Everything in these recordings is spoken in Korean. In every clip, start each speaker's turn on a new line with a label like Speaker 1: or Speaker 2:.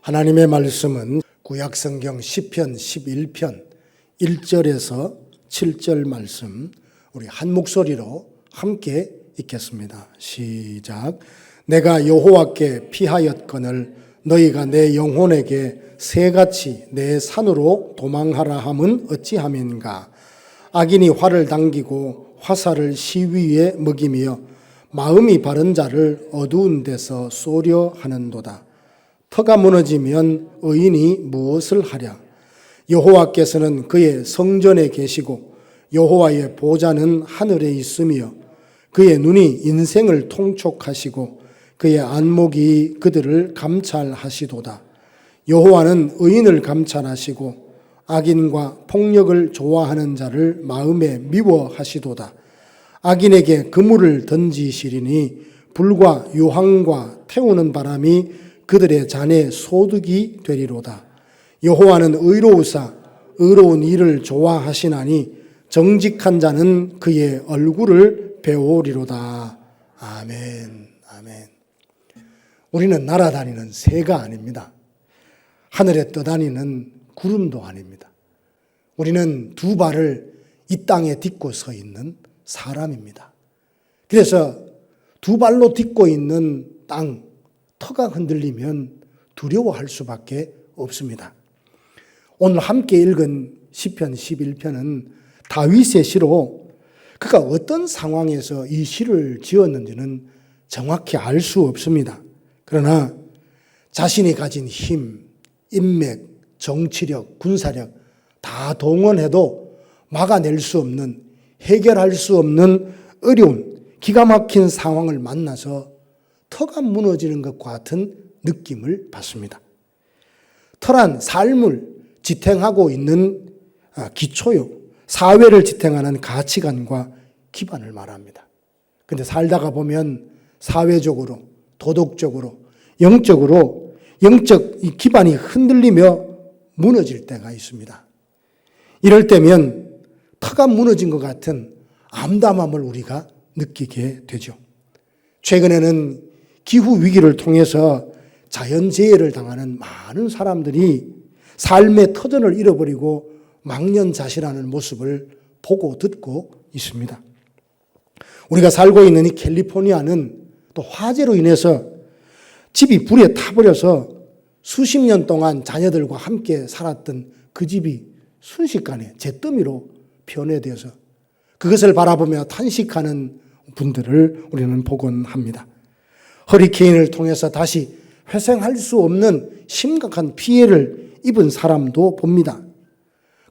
Speaker 1: 하나님의 말씀은 구약성경 시편 11편 1절에서 7절 말씀 우리 한 목소리로 함께 읽겠습니다. 시작. 내가 여호와께 피하였거늘 너희가 내 영혼에게 새같이 내 산으로 도망하라 함은 어찌함인가. 악인이 활을 당기고 화살을 시위에 먹이며 마음이 바른 자를 어두운 데서 쏘려 하는도다. 터가 무너지면 의인이 무엇을 하랴. 여호와께서는 그의 성전에 계시고 여호와의 보좌는 하늘에 있으며 그의 눈이 인생을 통촉하시고 그의 안목이 그들을 감찰하시도다. 여호와는 의인을 감찰하시고 악인과 폭력을 좋아하는 자를 마음에 미워하시도다. 악인에게 그물을 던지시리니 불과 유황과 태우는 바람이 그들의 잔에 소득이 되리로다. 여호와는 의로우사 의로운 일을 좋아하시나니 정직한 자는 그의 얼굴을 배우리로다. 아멘. 아멘. 우리는 날아다니는 새가 아닙니다. 하늘에 떠다니는 구름도 아닙니다. 우리는 두 발을 이 땅에 딛고 서 있는 사람입니다. 그래서 두 발로 딛고 있는 땅, 터가 흔들리면 두려워할 수밖에 없습니다. 오늘 함께 읽은 시편 11편은 다윗의 시로 그가 어떤 상황에서 이 시를 지었는지는 정확히 알 수 없습니다. 그러나 자신이 가진 힘, 인맥, 정치력, 군사력 다 동원해도 막아낼 수 없는, 해결할 수 없는 어려운 기가 막힌 상황을 만나서 터가 무너지는 것과 같은 느낌을 받습니다. 터란 삶을 지탱하고 있는 기초요, 사회를 지탱하는 가치관과 기반을 말합니다. 그런데 살다가 보면 사회적으로, 도덕적으로, 영적 이 기반이 흔들리며 무너질 때가 있습니다. 이럴 때면 터가 무너진 것 같은 암담함을 우리가 느끼게 되죠. 최근에는 기후 위기를 통해서 자연재해를 당하는 많은 사람들이 삶의 터전을 잃어버리고 망연자실하는 모습을 보고 듣고 있습니다. 우리가 살고 있는 이 캘리포니아는 또 화재로 인해서 집이 불에 타버려서 수십 년 동안 자녀들과 함께 살았던 그 집이 순식간에 잿더미로 변해되어서 그것을 바라보며 탄식하는 분들을 우리는 보곤 합니다. 허리케인을 통해서 다시 회생할 수 없는 심각한 피해를 입은 사람도 봅니다.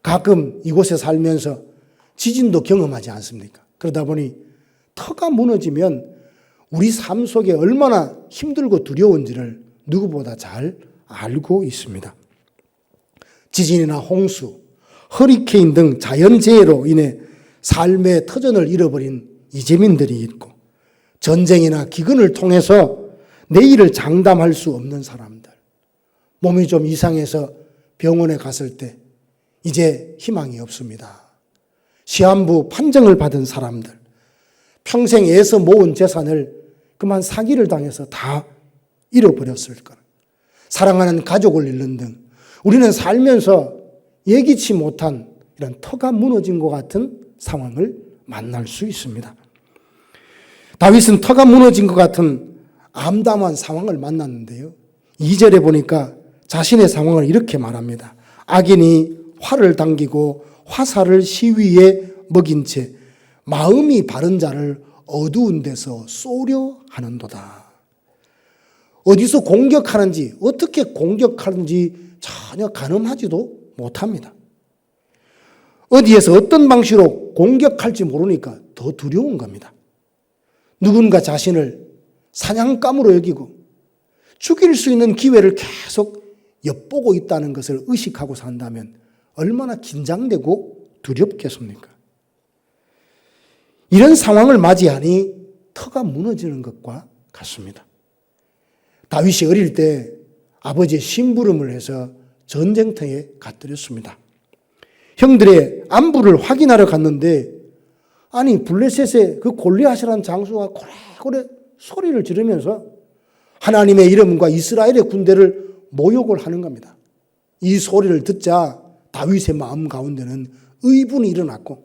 Speaker 1: 가끔 이곳에 살면서 지진도 경험하지 않습니까? 그러다 보니 터가 무너지면 우리 삶 속에 얼마나 힘들고 두려운지를 누구보다 잘 알고 있습니다. 지진이나 홍수, 허리케인 등 자연재해로 인해 삶의 터전을 잃어버린 이재민들이 있고 전쟁이나 기근을 통해서 내일을 장담할 수 없는 사람들, 몸이 좀 이상해서 병원에 갔을 때 이제 희망이 없습니다. 시한부 판정을 받은 사람들, 평생 애써 모은 재산을 그만 사기를 당해서 다 잃어버렸을 거라. 사랑하는 가족을 잃는 등 우리는 살면서 예기치 못한 이런 터가 무너진 것 같은 상황을 만날 수 있습니다. 다윗은 터가 무너진 것 같은 암담한 상황을 만났는데요. 2절에 보니까 자신의 상황을 이렇게 말합니다. 악인이 활을 당기고 화살을 시위에 먹인 채 마음이 바른 자를 어두운 데서 쏘려 하는도다. 어디서 공격하는지, 어떻게 공격하는지 전혀 가늠하지도 못합니다. 어디에서 어떤 방식으로 공격할지 모르니까 더 두려운 겁니다. 누군가 자신을 사냥감으로 여기고 죽일 수 있는 기회를 계속 엿보고 있다는 것을 의식하고 산다면 얼마나 긴장되고 두렵겠습니까? 이런 상황을 맞이하니 터가 무너지는 것과 같습니다. 다윗이 어릴 때 아버지의 심부름을 해서 전쟁터에 갓들였습니다. 형들의 안부를 확인하러 갔는데 아니 블레셋의 그 골리앗이라는 장수가 고래고래 소리를 지르면서 하나님의 이름과 이스라엘의 군대를 모욕을 하는 겁니다. 이 소리를 듣자 다윗의 마음 가운데는 의분이 일어났고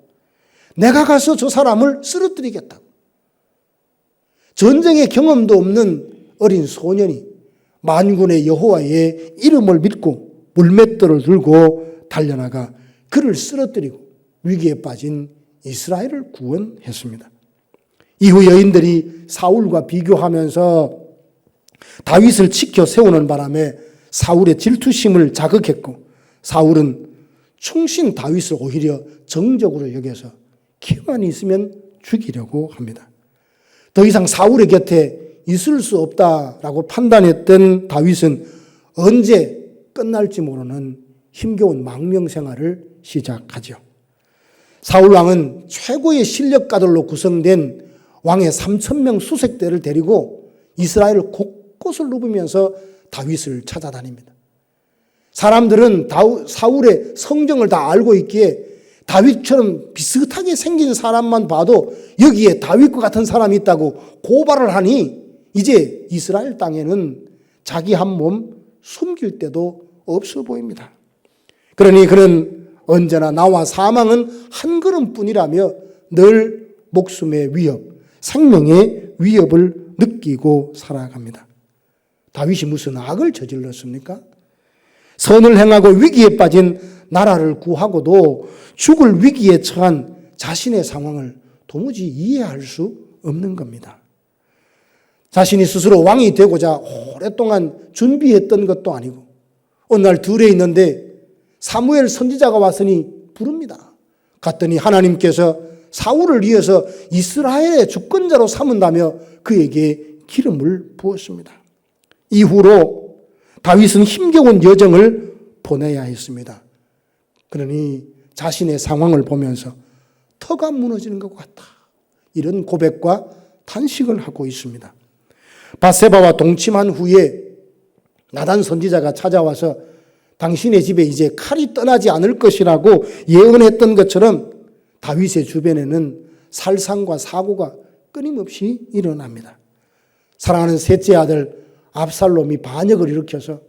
Speaker 1: 내가 가서 저 사람을 쓰러뜨리겠다고. 전쟁의 경험도 없는 어린 소년이 만군의 여호와의 이름을 믿고 물맷돌을 들고 달려나가 그를 쓰러뜨리고 위기에 빠진 이스라엘을 구원했습니다. 이후 여인들이 사울과 비교하면서 다윗을 지켜 세우는 바람에 사울의 질투심을 자극했고 사울은 충신 다윗을 오히려 정적으로 여겨서 기회만 있으면 죽이려고 합니다. 더 이상 사울의 곁에 있을 수 없다라고 판단했던 다윗은 언제 끝날지 모르는 힘겨운 망명 생활을 시작하죠. 사울 왕은 최고의 실력가들로 구성된 왕의 3,000명 수색대를 데리고 이스라엘 곳곳을 누비면서 다윗을 찾아다닙니다. 사람들은 사울의 성정을 다 알고 있기에 다윗처럼 비슷하게 생긴 사람만 봐도 여기에 다윗과 같은 사람이 있다고 고발을 하니 이제 이스라엘 땅에는 자기 한 몸 숨길 데도 없어 보입니다. 그러니 그는 언제나 나와 사망은 한 걸음뿐이라며 늘 목숨의 위협, 생명의 위협을 느끼고 살아갑니다. 다윗이 무슨 악을 저질렀습니까? 선을 행하고 위기에 빠진 나라를 구하고도 죽을 위기에 처한 자신의 상황을 도무지 이해할 수 없는 겁니다. 자신이 스스로 왕이 되고자 오랫동안 준비했던 것도 아니고 어느 날 들에 있는데 사무엘 선지자가 왔으니 부릅니다. 갔더니 하나님께서 사울을 위해서 이스라엘의 주권자로 삼은다며 그에게 기름을 부었습니다. 이후로 다윗은 힘겨운 여정을 보내야 했습니다. 그러니 자신의 상황을 보면서 터가 무너지는 것 같다. 이런 고백과 탄식을 하고 있습니다. 밧세바와 동침한 후에 나단 선지자가 찾아와서 당신의 집에 이제 칼이 떠나지 않을 것이라고 예언했던 것처럼 다윗의 주변에는 살상과 사고가 끊임없이 일어납니다. 사랑하는 셋째 아들 압살롬이 반역을 일으켜서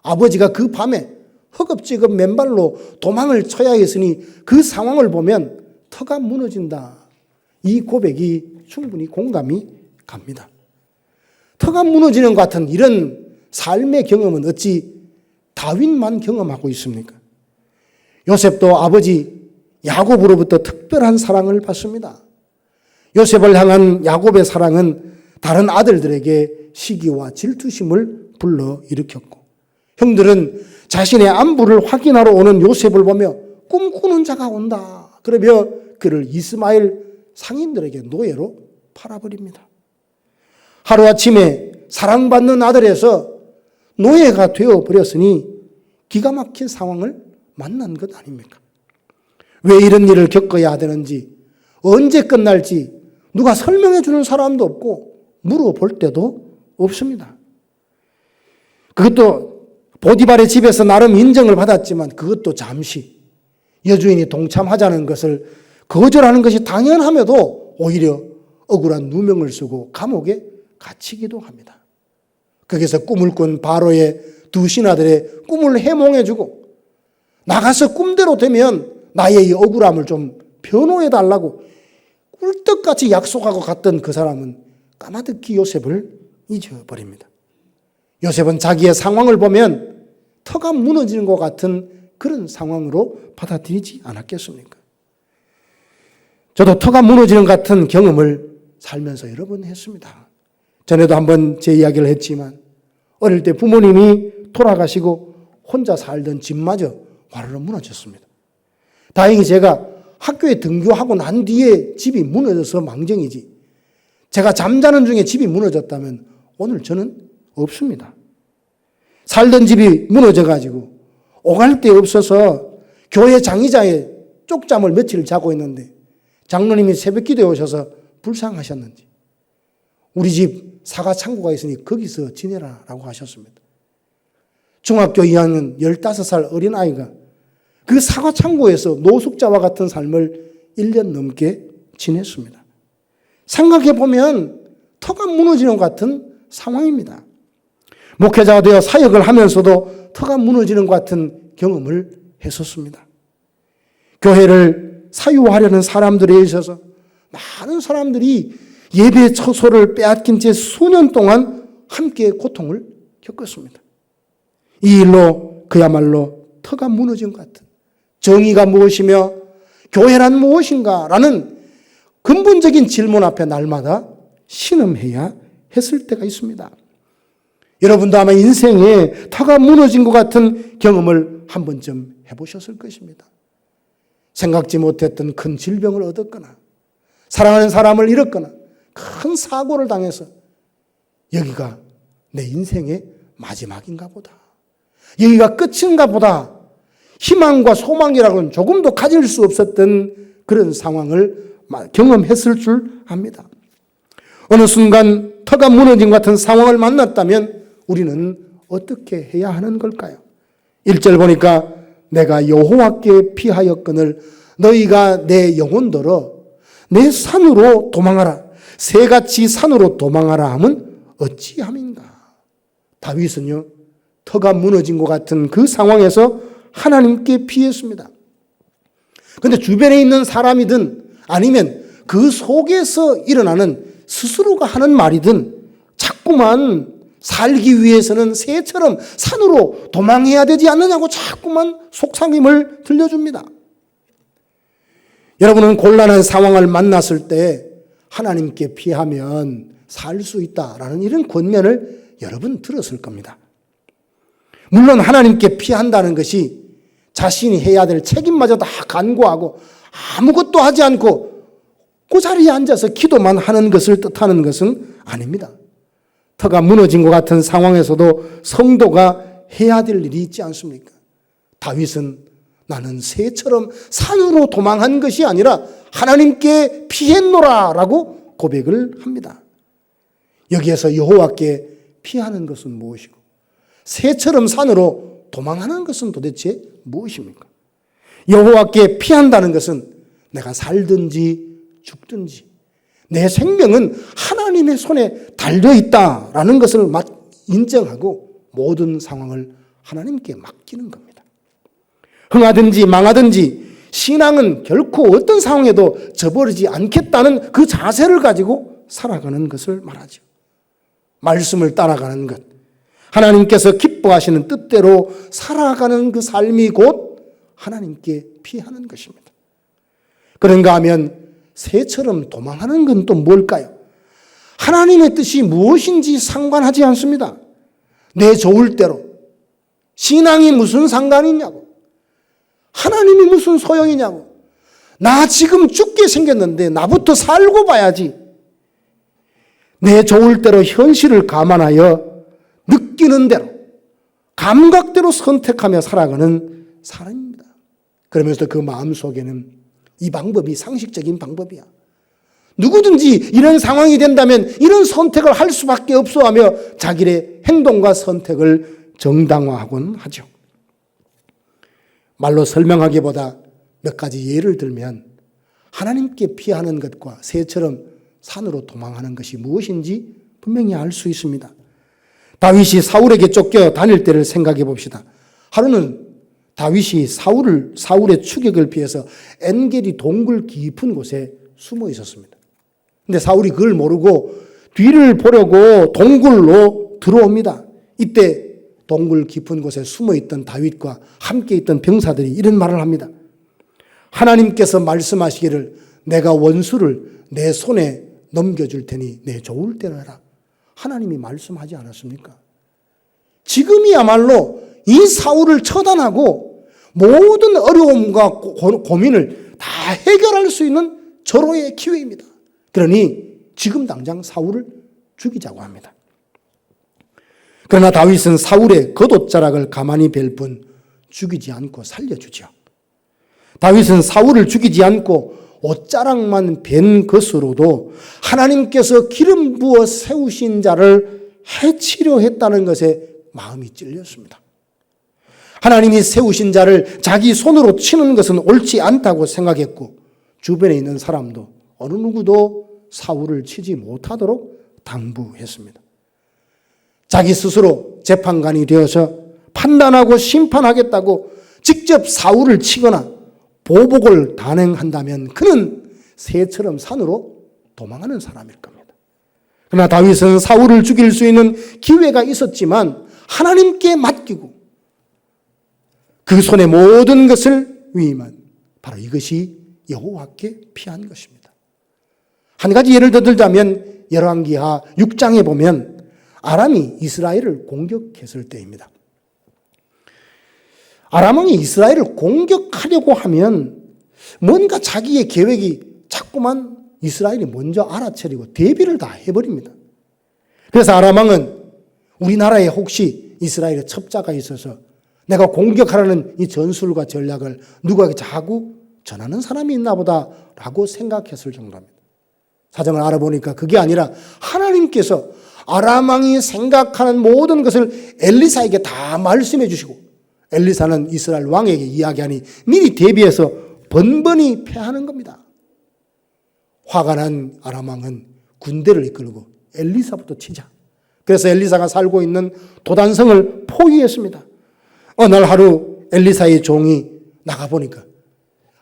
Speaker 1: 아버지가 그 밤에 허겁지겁 맨발로 도망을 쳐야 했으니 그 상황을 보면 터가 무너진다. 이 고백이 충분히 공감이 갑니다. 터가 무너지는 것 같은 이런 삶의 경험은 어찌 다윗만 경험하고 있습니까? 요셉도 아버지 야곱으로부터 특별한 사랑을 받습니다. 요셉을 향한 야곱의 사랑은 다른 아들들에게 시기와 질투심을 불러일으켰고 형들은 자신의 안부를 확인하러 오는 요셉을 보며 꿈꾸는 자가 온다. 그러며 그를 이스마엘 상인들에게 노예로 팔아버립니다. 하루아침에 사랑받는 아들에서 노예가 되어버렸으니 기가 막힌 상황을 만난 것 아닙니까? 왜 이런 일을 겪어야 되는지, 언제 끝날지 누가 설명해 주는 사람도 없고 물어볼 때도 없습니다. 그것도 보디발의 집에서 나름 인정을 받았지만 그것도 잠시 여주인이 동참하자는 것을 거절하는 것이 당연함에도 오히려 억울한 누명을 쓰고 감옥에 갇히기도 합니다. 거기서 꿈을 꾼 바로의 두 신하들의 꿈을 해몽해주고 나가서 꿈대로 되면 나의 이 억울함을 좀 변호해달라고 꿀떡같이 약속하고 갔던 그 사람은 까마득히 요셉을 잊어버립니다. 요셉은 자기의 상황을 보면 터가 무너지는 것 같은 그런 상황으로 받아들이지 않았겠습니까? 저도 터가 무너지는 같은 경험을 살면서 여러 번 했습니다. 전에도 한번 제 이야기를 했지만 어릴 때 부모님이 돌아가시고 혼자 살던 집마저 와르르 무너졌습니다. 다행히 제가 학교에 등교하고 난 뒤에 집이 무너져서 망정이지 제가 잠자는 중에 집이 무너졌다면 오늘 저는 없습니다. 살던 집이 무너져가지고 오갈 데 없어서 교회 장의자에 쪽잠을 며칠 자고 있는데 장로님이 새벽 기도에 오셔서 불쌍하셨는지 우리 집 사과 창고가 있으니 거기서 지내라라고 하셨습니다. 중학교 2학년 15살 어린아이가 그 사과 창고에서 노숙자와 같은 삶을 1년 넘게 지냈습니다. 생각해 보면 터가 무너지는 것 같은 상황입니다. 목회자가 되어 사역을 하면서도 터가 무너지는 것 같은 경험을 했었습니다. 교회를 사유하려는 사람들에 있어서 많은 사람들이 예배 처소를 빼앗긴 채 수년 동안 함께 고통을 겪었습니다. 이 일로 그야말로 터가 무너진 것 같은, 정의가 무엇이며 교회란 무엇인가 라는 근본적인 질문 앞에 날마다 신음해야 했을 때가 있습니다. 여러분도 아마 인생에 터가 무너진 것 같은 경험을 한 번쯤 해보셨을 것입니다. 생각지 못했던 큰 질병을 얻었거나 사랑하는 사람을 잃었거나 큰 사고를 당해서 여기가 내 인생의 마지막인가 보다, 여기가 끝인가 보다, 희망과 소망이라고는 조금도 가질 수 없었던 그런 상황을 경험했을 줄 압니다. 어느 순간 터가 무너진 것 같은 상황을 만났다면 우리는 어떻게 해야 하는 걸까요? 1절 보니까 내가 여호와께 피하였거늘 너희가 내 영혼더러 내 산으로 도망하라. 새같이 산으로 도망하라 함은 어찌함인가. 다윗은요, 터가 무너진 것 같은 그 상황에서 하나님께 피했습니다. 그런데 주변에 있는 사람이든 아니면 그 속에서 일어나는 스스로가 하는 말이든 자꾸만 살기 위해서는 새처럼 산으로 도망해야 되지 않느냐고 자꾸만 속삭임을 들려줍니다. 여러분은 곤란한 상황을 만났을 때 하나님께 피하면 살 수 있다라는 이런 권면을 여러분 들었을 겁니다. 물론 하나님께 피한다는 것이 자신이 해야 될 책임마저 다 간구하고 아무것도 하지 않고 그 자리에 앉아서 기도만 하는 것을 뜻하는 것은 아닙니다. 터가 무너진 것 같은 상황에서도 성도가 해야 될 일이 있지 않습니까? 다윗은 나는 새처럼 산으로 도망한 것이 아니라 하나님께 피했노라 라고 고백을 합니다. 여기에서 여호와께 피하는 것은 무엇이고 새처럼 산으로 도망하는 것은 도대체 무엇입니까? 여호와께 피한다는 것은 내가 살든지 죽든지 내 생명은 하나님의 손에 달려있다라는 것을 인정하고 모든 상황을 하나님께 맡기는 겁니다. 흥하든지 망하든지 신앙은 결코 어떤 상황에도 저버리지 않겠다는 그 자세를 가지고 살아가는 것을 말하죠. 말씀을 따라가는 것, 하나님께서 기뻐하시는 뜻대로 살아가는 그 삶이 곧 하나님께 피하는 것입니다. 그런가 하면 새처럼 도망하는 건 또 뭘까요? 하나님의 뜻이 무엇인지 상관하지 않습니다. 내 좋을 대로. 신앙이 무슨 상관이 있냐고. 하나님이 무슨 소용이냐고. 나 지금 죽게 생겼는데 나부터 살고 봐야지. 내 좋을 대로 현실을 감안하여 느끼는 대로 감각대로 선택하며 살아가는 사람입니다. 그러면서 그 마음속에는 이 방법이 상식적인 방법이야. 누구든지 이런 상황이 된다면 이런 선택을 할 수밖에 없어 하며 자기의 행동과 선택을 정당화하곤 하죠. 말로 설명하기보다 몇 가지 예를 들면 하나님께 피하는 것과 새처럼 산으로 도망하는 것이 무엇인지 분명히 알 수 있습니다. 다윗이 사울에게 쫓겨 다닐 때를 생각해 봅시다. 하루는 다윗이 사울의 추격을 피해서 엔게디 동굴 깊은 곳에 숨어 있었습니다. 근데 사울이 그걸 모르고 뒤를 보려고 동굴로 들어옵니다. 이때 동굴 깊은 곳에 숨어 있던 다윗과 함께 있던 병사들이 이런 말을 합니다. 하나님께서 말씀하시기를 내가 원수를 내 손에 넘겨줄 테니 내 좋을 대로 해라. 하나님이 말씀하지 않았습니까? 지금이야말로 이 사울을 처단하고 모든 어려움과 고민을 다 해결할 수 있는 절호의 기회입니다. 그러니 지금 당장 사울을 죽이자고 합니다. 그러나 다윗은 사울의 겉옷자락을 가만히 뵐 뿐 죽이지 않고 살려주죠. 다윗은 사울을 죽이지 않고 옷자락만 벤 것으로도 하나님께서 기름 부어 세우신 자를 해치려 했다는 것에 마음이 찔렸습니다. 하나님이 세우신 자를 자기 손으로 치는 것은 옳지 않다고 생각했고 주변에 있는 사람도 어느 누구도 사울을 치지 못하도록 당부했습니다. 자기 스스로 재판관이 되어서 판단하고 심판하겠다고 직접 사울을 치거나 보복을 단행한다면 그는 새처럼 산으로 도망하는 사람일 겁니다. 그러나 다윗은 사울을 죽일 수 있는 기회가 있었지만 하나님께 맡기고 그 손에 모든 것을 위임한 바로 이것이 여호와께 피한 것입니다. 한 가지 예를 들자면 열왕기하 6장에 보면 아람이 이스라엘을 공격했을 때입니다. 아람 왕이 이스라엘을 공격하려고 하면 뭔가 자기의 계획이 자꾸만 이스라엘이 먼저 알아차리고 대비를 다 해버립니다. 그래서 아람 왕은 우리나라에 혹시 이스라엘의 첩자가 있어서 내가 공격하라는 이 전술과 전략을 누구에게 자꾸 전하는 사람이 있나 보다라고 생각했을 정도입니다. 사정을 알아보니까 그게 아니라 하나님께서 아람 왕이 생각하는 모든 것을 엘리사에게 다 말씀해 주시고 엘리사는 이스라엘 왕에게 이야기하니 미리 대비해서 번번이 패하는 겁니다. 화가 난 아람 왕은 군대를 이끌고 엘리사부터 치자. 그래서 엘리사가 살고 있는 도단성을 포위했습니다. 어느 날 하루 엘리사의 종이 나가보니까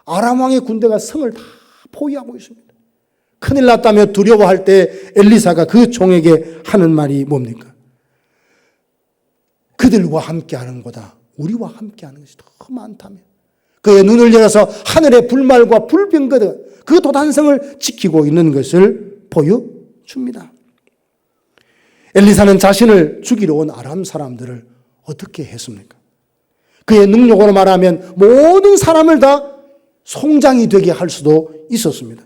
Speaker 1: 아람 왕의 군대가 성을 다 포위하고 있습니다. 큰일 났다며 두려워할 때 엘리사가 그 종에게 하는 말이 뭡니까? 그들과 함께하는 것보다 우리와 함께하는 것이 더 많다며 그의 눈을 열어서 하늘의 불말과 불병거가 그 도단성을 지키고 있는 것을 보여줍니다. 엘리사는 자신을 죽이러 온 아람 사람들을 어떻게 했습니까? 그의 능력으로 말하면 모든 사람을 다 송장이 되게 할 수도 있었습니다.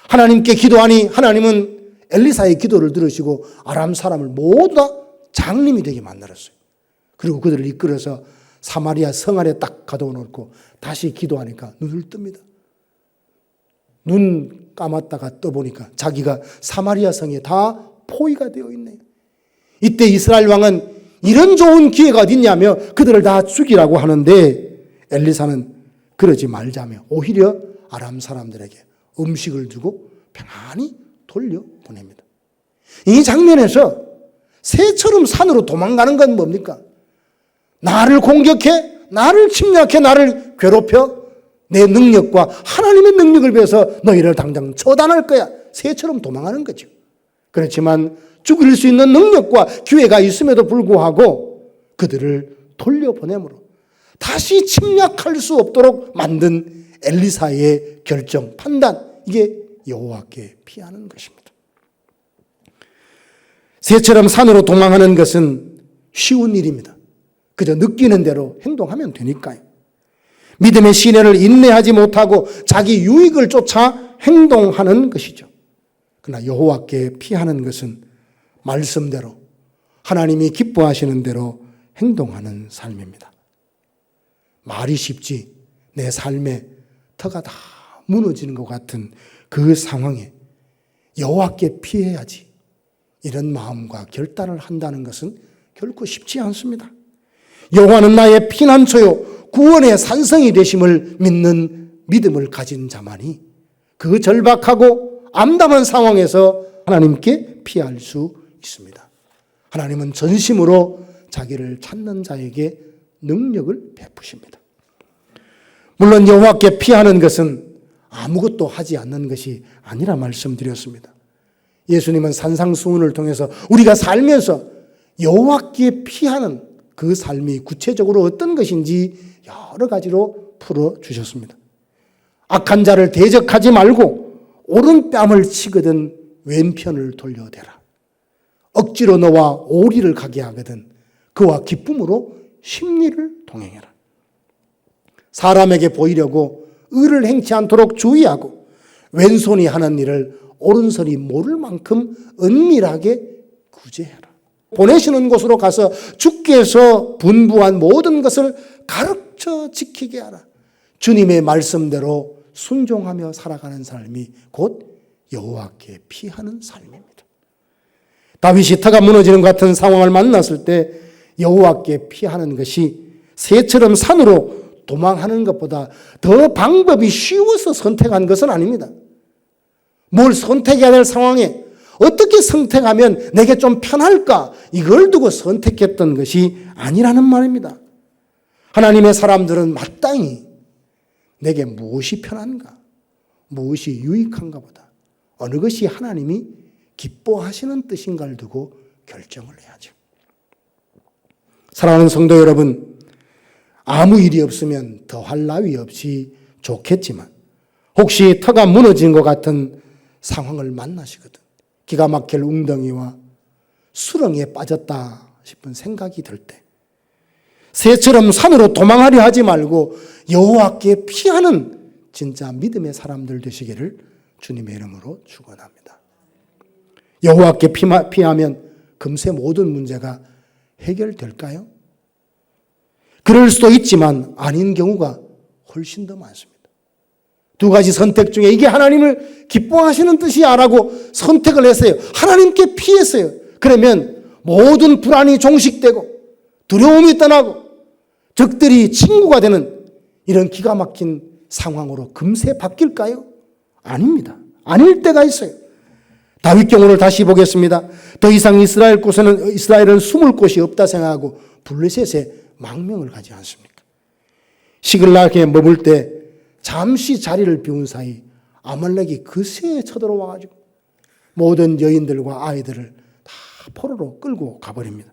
Speaker 1: 하나님께 기도하니 하나님은 엘리사의 기도를 들으시고 아람 사람을 모두 다 장님이 되게 만들었어요. 그리고 그들을 이끌어서 사마리아 성 안에 딱 가둬놓고 다시 기도하니까 눈을 뜹니다. 눈 감았다가 떠보니까 자기가 사마리아 성에 다 포위가 되어 있네요. 이때 이스라엘 왕은 이런 좋은 기회가 어딨냐며 그들을 다 죽이라고 하는데 엘리사는 그러지 말자며 오히려 아람 사람들에게 음식을 주고 평안히 돌려보냅니다. 이 장면에서 새처럼 산으로 도망가는 건 뭡니까? 나를 공격해, 나를 침략해, 나를 괴롭혀 내 능력과 하나님의 능력을 비해서 너희를 당장 처단할 거야. 새처럼 도망하는 거죠. 그렇지만 죽일 수 있는 능력과 기회가 있음에도 불구하고 그들을 돌려보내므로 다시 침략할 수 없도록 만든 엘리사의 결정, 판단, 이게 여호와께 피하는 것입니다. 새처럼 산으로 도망하는 것은 쉬운 일입니다. 그저 느끼는 대로 행동하면 되니까요. 믿음의 시내를 인내하지 못하고 자기 유익을 쫓아 행동하는 것이죠. 그러나 여호와께 피하는 것은 말씀대로 하나님이 기뻐하시는 대로 행동하는 삶입니다. 말이 쉽지 내 삶에 터가 다 무너지는 것 같은 그 상황에 여호와께 피해야지 이런 마음과 결단을 한다는 것은 결코 쉽지 않습니다. 여호와는 나의 피난처요 구원의 산성이 되심을 믿는 믿음을 가진 자만이 그 절박하고 암담한 상황에서 하나님께 피할 수 있습니다. 하나님은 전심으로 자기를 찾는 자에게 능력을 베푸십니다. 물론 여호와께 피하는 것은 아무것도 하지 않는 것이 아니라 말씀드렸습니다. 예수님은 산상수훈을 통해서 우리가 살면서 여호와께 피하는 그 삶이 구체적으로 어떤 것인지 여러 가지로 풀어주셨습니다. 악한 자를 대적하지 말고 오른뺨을 치거든 왼편을 돌려대라. 억지로 너와 오리를 가게 하거든 그와 기쁨으로 심리를 동행해라. 사람에게 보이려고 의를 행치 않도록 주의하고 왼손이 하는 일을 오른손이 모를 만큼 은밀하게 구제해라. 보내시는 곳으로 가서 주께서 분부한 모든 것을 가르쳐 지키게 하라. 주님의 말씀대로 순종하며 살아가는 삶이 곧 여호와께 피하는 삶입니다. 다윗이 터가 무너지는 것 같은 상황을 만났을 때 여호와께 피하는 것이 새처럼 산으로 도망하는 것보다 더 방법이 쉬워서 선택한 것은 아닙니다. 뭘 선택해야 될 상황에 어떻게 선택하면 내게 좀 편할까? 이걸 두고 선택했던 것이 아니라는 말입니다. 하나님의 사람들은 마땅히 내게 무엇이 편한가? 무엇이 유익한가 보다 어느 것이 하나님이 기뻐하시는 뜻인가를 두고 결정을 해야죠. 사랑하는 성도 여러분, 아무 일이 없으면 더할 나위 없이 좋겠지만 혹시 터가 무너진 것 같은 상황을 만나시거든 기가 막힐 웅덩이와 수렁에 빠졌다 싶은 생각이 들 때 새처럼 산으로 도망하려 하지 말고 여호와께 피하는 진짜 믿음의 사람들 되시기를 주님의 이름으로 축원합니다. 여호와께 피하면 금세 모든 문제가 해결될까요? 그럴 수도 있지만 아닌 경우가 훨씬 더 많습니다. 두 가지 선택 중에 이게 하나님을 기뻐하시는 뜻이야라고 선택을 했어요. 하나님께 피했어요. 그러면 모든 불안이 종식되고 두려움이 떠나고 적들이 친구가 되는 이런 기가 막힌 상황으로 금세 바뀔까요? 아닙니다. 아닐 때가 있어요. 다윗 경우를 다시 보겠습니다. 더 이상 이스라엘은 숨을 곳이 없다 생각하고 블레셋에 망명을 가지 않습니까? 시글락에 머물 때 잠시 자리를 비운 사이 아말렉이 그새 쳐들어와가지고 모든 여인들과 아이들을 다 포로로 끌고 가버립니다.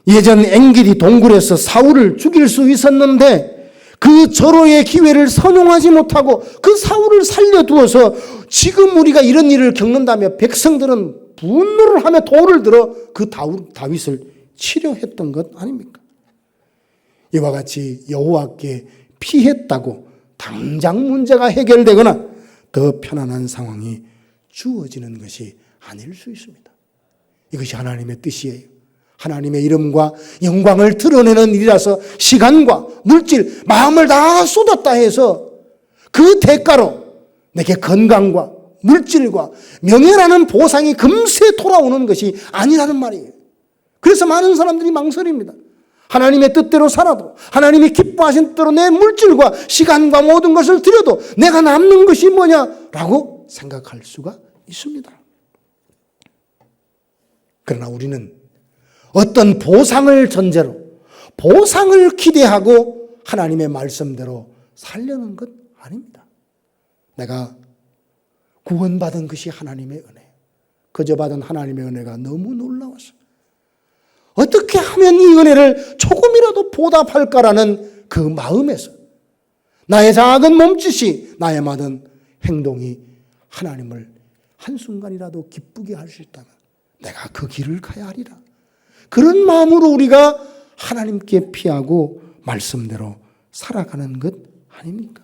Speaker 1: 예전 엔길이 동굴에서 사울을 죽일 수 있었는데 그 절호의 기회를 선용하지 못하고 그 사울을 살려두어서 지금 우리가 이런 일을 겪는다며 백성들은 분노를 하며 돌을 들어 그 다윗을 치려했던 것 아닙니까? 이와 같이 여호와께 피했다고 당장 문제가 해결되거나 더 편안한 상황이 주어지는 것이 아닐 수 있습니다. 이것이 하나님의 뜻이에요. 하나님의 이름과 영광을 드러내는 일이라서 시간과 물질, 마음을 다 쏟았다 해서 그 대가로 내게 건강과 물질과 명예라는 보상이 금세 돌아오는 것이 아니라는 말이에요. 그래서 많은 사람들이 망설입니다. 하나님의 뜻대로 살아도 하나님이 기뻐하신 뜻대로 내 물질과 시간과 모든 것을 드려도 내가 남는 것이 뭐냐라고 생각할 수가 있습니다. 그러나 우리는 어떤 보상을 전제로 보상을 기대하고 하나님의 말씀대로 살려는 것 아닙니다. 내가 구원받은 것이 하나님의 은혜, 그저 받은 하나님의 은혜가 너무 놀라웠어요. 어떻게 하면 이 은혜를 조금이라도 보답할까라는 그 마음에서 나의 작은 몸짓이, 나의 많은 행동이 하나님을 한순간이라도 기쁘게 할 수 있다면 내가 그 길을 가야 하리라. 그런 마음으로 우리가 하나님께 피하고 말씀대로 살아가는 것 아닙니까?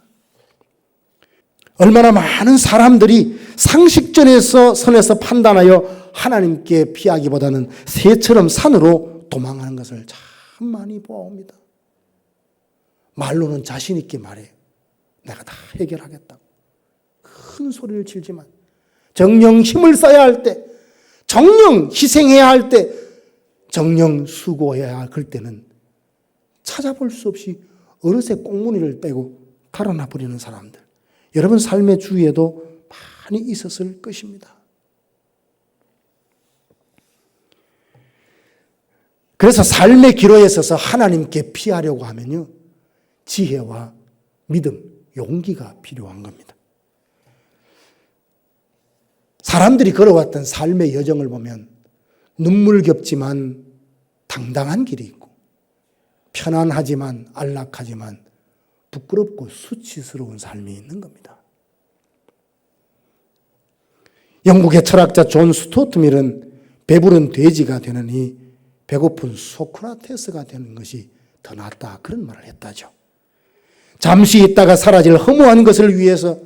Speaker 1: 얼마나 많은 사람들이 상식전에서 선에서 판단하여 하나님께 피하기보다는 새처럼 산으로 도망하는 것을 참 많이 보아옵니다. 말로는 자신 있게 말해요. 내가 다 해결하겠다고. 큰 소리를 치지만 정령 힘을 써야 할 때, 정령 희생해야 할 때, 정령 수고해야 할 때는 찾아볼 수 없이 어느새 꽁무니를 빼고 달아나 버리는 사람들, 여러분 삶의 주위에도 많이 있었을 것입니다. 그래서 삶의 기로에 서서 하나님께 피하려고 하면요, 지혜와 믿음, 용기가 필요한 겁니다. 사람들이 걸어왔던 삶의 여정을 보면 눈물겹지만 당당한 길이 있고 편안하지만 안락하지만 부끄럽고 수치스러운 삶이 있는 겁니다. 영국의 철학자 존 스튜어트 밀은 배부른 돼지가 되느니 배고픈 소크라테스가 되는 것이 더 낫다, 그런 말을 했다죠. 잠시 있다가 사라질 허무한 것을 위해서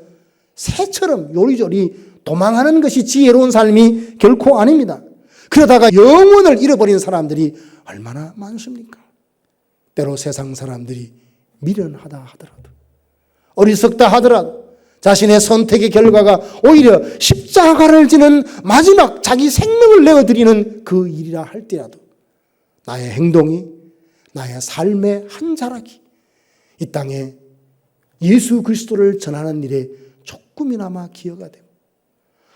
Speaker 1: 새처럼 요리조리 도망하는 것이 지혜로운 삶이 결코 아닙니다. 그러다가 영혼을 잃어버린 사람들이 얼마나 많습니까? 때로 세상 사람들이 미련하다 하더라도, 어리석다 하더라도 자신의 선택의 결과가 오히려 십자가를 지는 마지막 자기 생명을 내어드리는 그 일이라 할지라도 나의 행동이, 나의 삶의 한 자락이 이 땅에 예수 그리스도를 전하는 일에 조금이나마 기여가 되고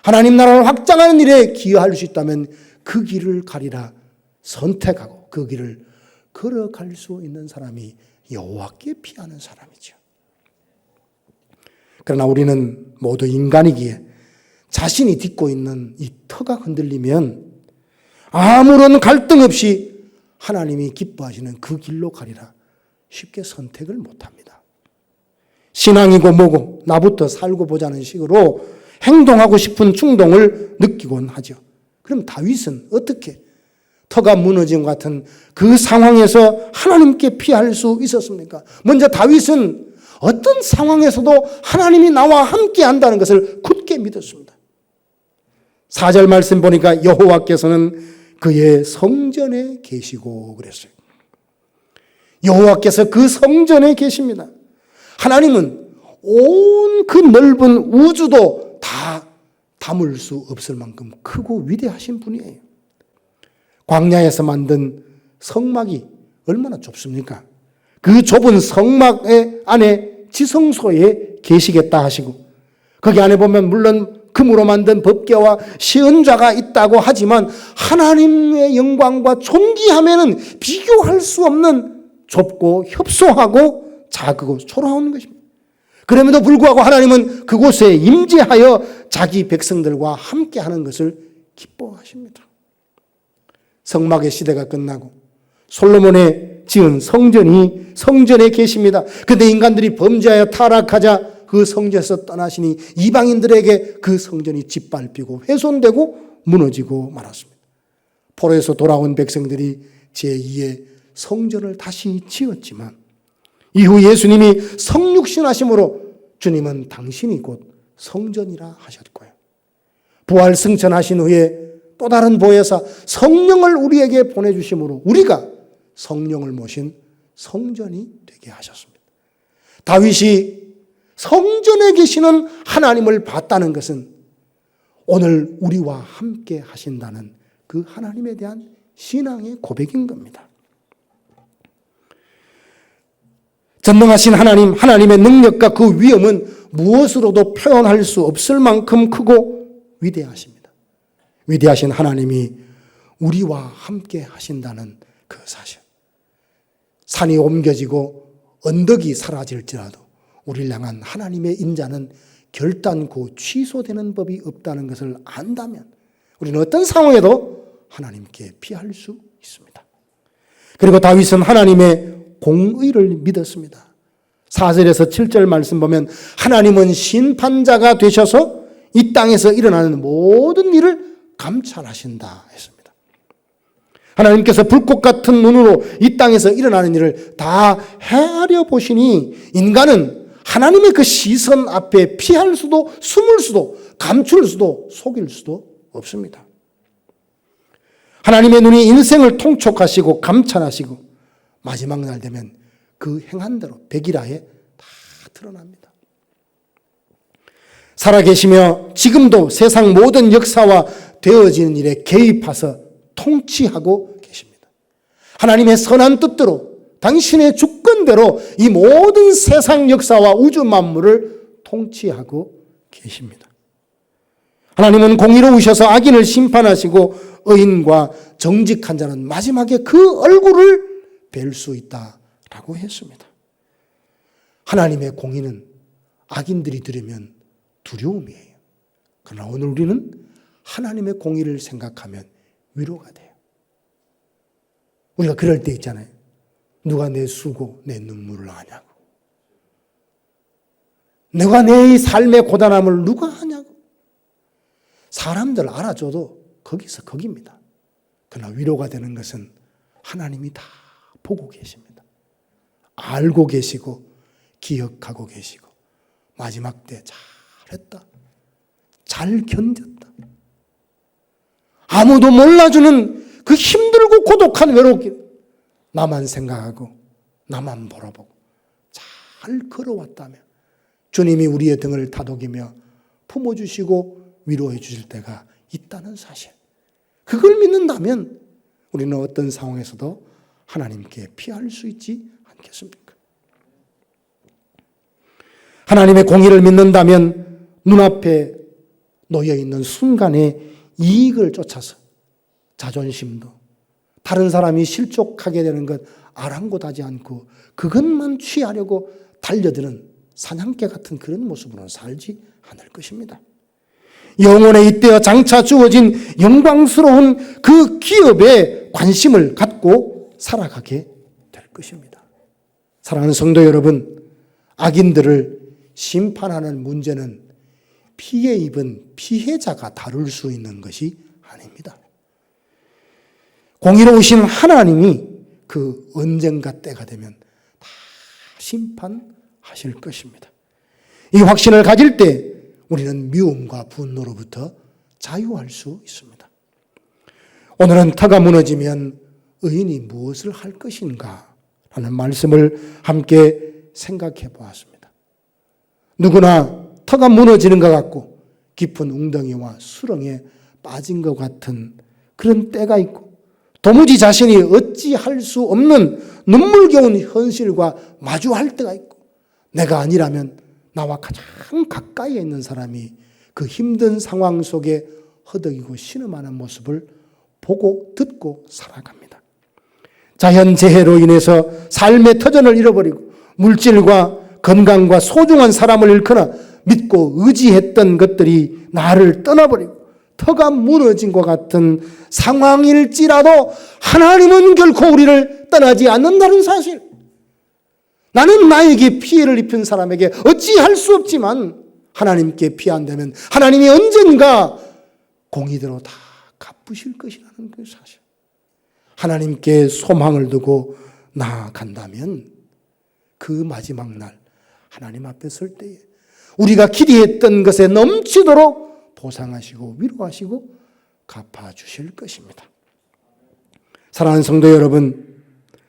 Speaker 1: 하나님 나라를 확장하는 일에 기여할 수 있다면 그 길을 가리라 선택하고 그 길을 걸어갈 수 있는 사람이 여호와께 피하는 사람이죠. 그러나 우리는 모두 인간이기에 자신이 딛고 있는 이 터가 흔들리면 아무런 갈등 없이 하나님이 기뻐하시는 그 길로 가리라 쉽게 선택을 못합니다. 신앙이고 뭐고 나부터 살고 보자는 식으로 행동하고 싶은 충동을 느끼곤 하죠. 그럼 다윗은 어떻게 터가 무너진 것 같은 그 상황에서 하나님께 피할 수 있었습니까? 먼저 다윗은 어떤 상황에서도 하나님이 나와 함께 한다는 것을 굳게 믿었습니다. 4절 말씀 보니까 여호와께서는 그의 성전에 계시고 그랬어요. 여호와께서 그 성전에 계십니다. 하나님은 온 그 넓은 우주도 다 담을 수 없을 만큼 크고 위대하신 분이에요. 광야에서 만든 성막이 얼마나 좁습니까? 그 좁은 성막 안에 지성소에 계시겠다 하시고 거기 안에 보면 물론 금으로 만든 법궤와 시은좌가 있다고 하지만 하나님의 영광과 존귀함에는 비교할 수 없는 좁고 협소하고 작고 초라한 것입니다. 그럼에도 불구하고 하나님은 그곳에 임재하여 자기 백성들과 함께하는 것을 기뻐하십니다. 성막의 시대가 끝나고 솔로몬의 지은 성전에 계십니다. 그런데 인간들이 범죄하여 타락하자 그 성전에서 떠나시니 이방인들에게 그 성전이 짓밟히고 훼손되고 무너지고 말았습니다. 포로에서 돌아온 백성들이 제2의 성전을 다시 지었지만 이후 예수님이 성육신하심으로 주님은 당신이 곧 성전이라 하셨고요. 부활 승천하신 후에 또 다른 보혜사 성령을 우리에게 보내주심으로 우리가 성령을 모신 성전이 되게 하셨습니다. 다윗이 성전에 계시는 하나님을 봤다는 것은 오늘 우리와 함께 하신다는 그 하나님에 대한 신앙의 고백인 겁니다. 전능하신 하나님, 하나님의 능력과 그 위엄은 무엇으로도 표현할 수 없을 만큼 크고 위대하십니다. 위대하신 하나님이 우리와 함께 하신다는 그 사실. 산이 옮겨지고 언덕이 사라질지라도 우리를 향한 하나님의 인자는 결단코 취소되는 법이 없다는 것을 안다면 우리는 어떤 상황에도 하나님께 피할 수 있습니다. 그리고 다윗은 하나님의 공의를 믿었습니다. 4절에서 7절 말씀 보면 하나님은 심판자가 되셔서 이 땅에서 일어나는 모든 일을 감찰하신다 했습니다. 하나님께서 불꽃 같은 눈으로 이 땅에서 일어나는 일을 다 헤아려 보시니 인간은 하나님의 그 시선 앞에 피할 수도 숨을 수도 감출 수도 속일 수도 없습니다. 하나님의 눈이 인생을 통촉하시고 감찰하시고 마지막 날 되면 그 행한 대로 백일하에 다 드러납니다. 살아계시며 지금도 세상 모든 역사와 되어지는 일에 개입해서 통치하고 계십니다. 하나님의 선한 뜻대로 당신의 주권대로 이 모든 세상 역사와 우주 만물을 통치하고 계십니다. 하나님은 공의로우셔서 악인을 심판하시고 의인과 정직한 자는 마지막에 그 얼굴을 뵐 수 있다라고 했습니다. 하나님의 공의는 악인들이 들으면 두려움이에요. 그러나 오늘 우리는 하나님의 공의를 생각하면 위로가 돼요. 우리가 그럴 때 있잖아요. 누가 내 수고, 내 눈물을 아냐고. 내가 내 삶의 고단함을 누가 아냐고. 사람들 알아줘도 거기서 거기입니다. 그러나 위로가 되는 것은 하나님이 다 보고 계십니다. 알고 계시고 기억하고 계시고 마지막 때 잘했다. 잘 견뎠다. 아무도 몰라주는 그 힘들고 고독한 외롭기 나만 생각하고 나만 바라보고 잘 걸어왔다며 주님이 우리의 등을 다독이며 품어주시고 위로해 주실 때가 있다는 사실. 그걸 믿는다면 우리는 어떤 상황에서도 하나님께 피할 수 있지 않겠습니까? 하나님의 공의를 믿는다면 눈앞에 놓여있는 순간의 이익을 쫓아서 자존심도 다른 사람이 실족하게 되는 것 아랑곳하지 않고 그것만 취하려고 달려드는 사냥개 같은 그런 모습으로는 살지 않을 것입니다. 영혼에 잇대어 장차 주어진 영광스러운 그 기업에 관심을 갖고 살아가게 될 것입니다. 사랑하는 성도 여러분, 악인들을 심판하는 문제는 피해 입은 피해자가 다룰 수 있는 것이 아닙니다. 공의로우신 하나님이 그 언젠가 때가 되면 다 심판하실 것입니다. 이 확신을 가질 때 우리는 미움과 분노로부터 자유할 수 있습니다. 오늘은 터가 무너지면 의인이 무엇을 할 것인가 라는 말씀을 함께 생각해 보았습니다. 누구나 터가 무너지는 것 같고 깊은 웅덩이와 수렁에 빠진 것 같은 그런 때가 있고 도무지 자신이 어찌할 수 없는 눈물겨운 현실과 마주할 때가 있고 내가 아니라면 나와 가장 가까이에 있는 사람이 그 힘든 상황 속에 허덕이고 신음하는 모습을 보고 듣고 살아갑니다. 자연재해로 인해서 삶의 터전을 잃어버리고 물질과 건강과 소중한 사람을 잃거나 믿고 의지했던 것들이 나를 떠나버리고 터가 무너진 것 같은 상황일지라도 하나님은 결코 우리를 떠나지 않는다는 사실. 나는 나에게 피해를 입힌 사람에게 어찌할 수 없지만 하나님께 피한다면 하나님이 언젠가 공의대로 다 갚으실 것이라는 그 사실. 하나님께 소망을 두고 나아간다면 그 마지막 날 하나님 앞에 설 때에 우리가 기대했던 것에 넘치도록 보상하시고 위로하시고 갚아주실 것입니다. 사랑하는 성도 여러분,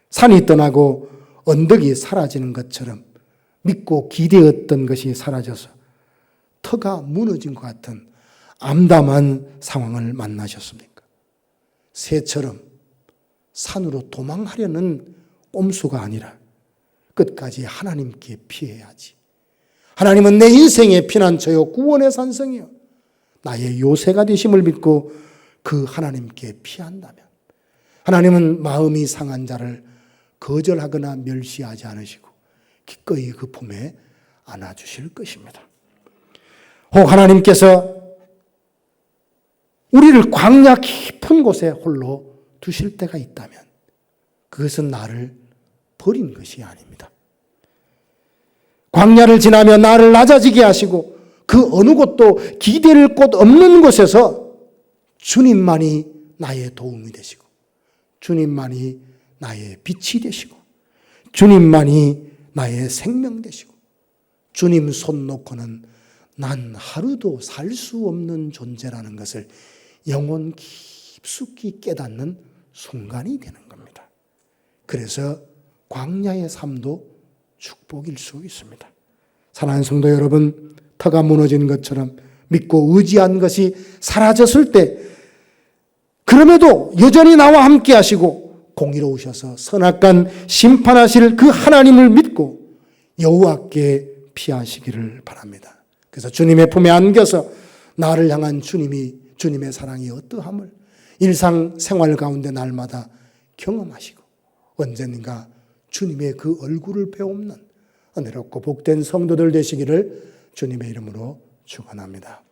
Speaker 1: 산이 떠나고 언덕이 사라지는 것처럼 믿고 기대했던 것이 사라져서 터가 무너진 것 같은 암담한 상황을 만나셨습니까? 새처럼 산으로 도망하려는 꼼수가 아니라 끝까지 하나님께 피해야지. 하나님은 내 인생의 피난처요 구원의 산성이요 나의 요새가 되심을 믿고 그 하나님께 피한다면 하나님은 마음이 상한 자를 거절하거나 멸시하지 않으시고 기꺼이 그 품에 안아주실 것입니다. 혹 하나님께서 우리를 광야 깊은 곳에 홀로 두실 때가 있다면 그것은 나를 버린 것이 아닙니다. 광야를 지나며 나를 낮아지게 하시고 그 어느 곳도 기댈 곳 없는 곳에서 주님만이 나의 도움이 되시고 주님만이 나의 빛이 되시고 주님만이 나의 생명 되시고 주님 손 놓고는 난 하루도 살 수 없는 존재라는 것을 영혼 깊숙이 깨닫는 순간이 되는 겁니다. 그래서 광야의 삶도 축복일 수 있습니다. 사랑하는 성도 여러분, 터가 무너진 것처럼 믿고 의지한 것이 사라졌을 때 그럼에도 여전히 나와 함께 하시고 공의로우셔서 선악간 심판하실 그 하나님을 믿고 여호와께 피하시기를 바랍니다. 그래서 주님의 품에 안겨서 나를 향한 주님의 사랑이 어떠함을 일상생활 가운데 날마다 경험하시고 언젠가 주님의 그 얼굴을 배움는 은혜롭고 복된 성도들 되시기를 주님의 이름으로 축원합니다.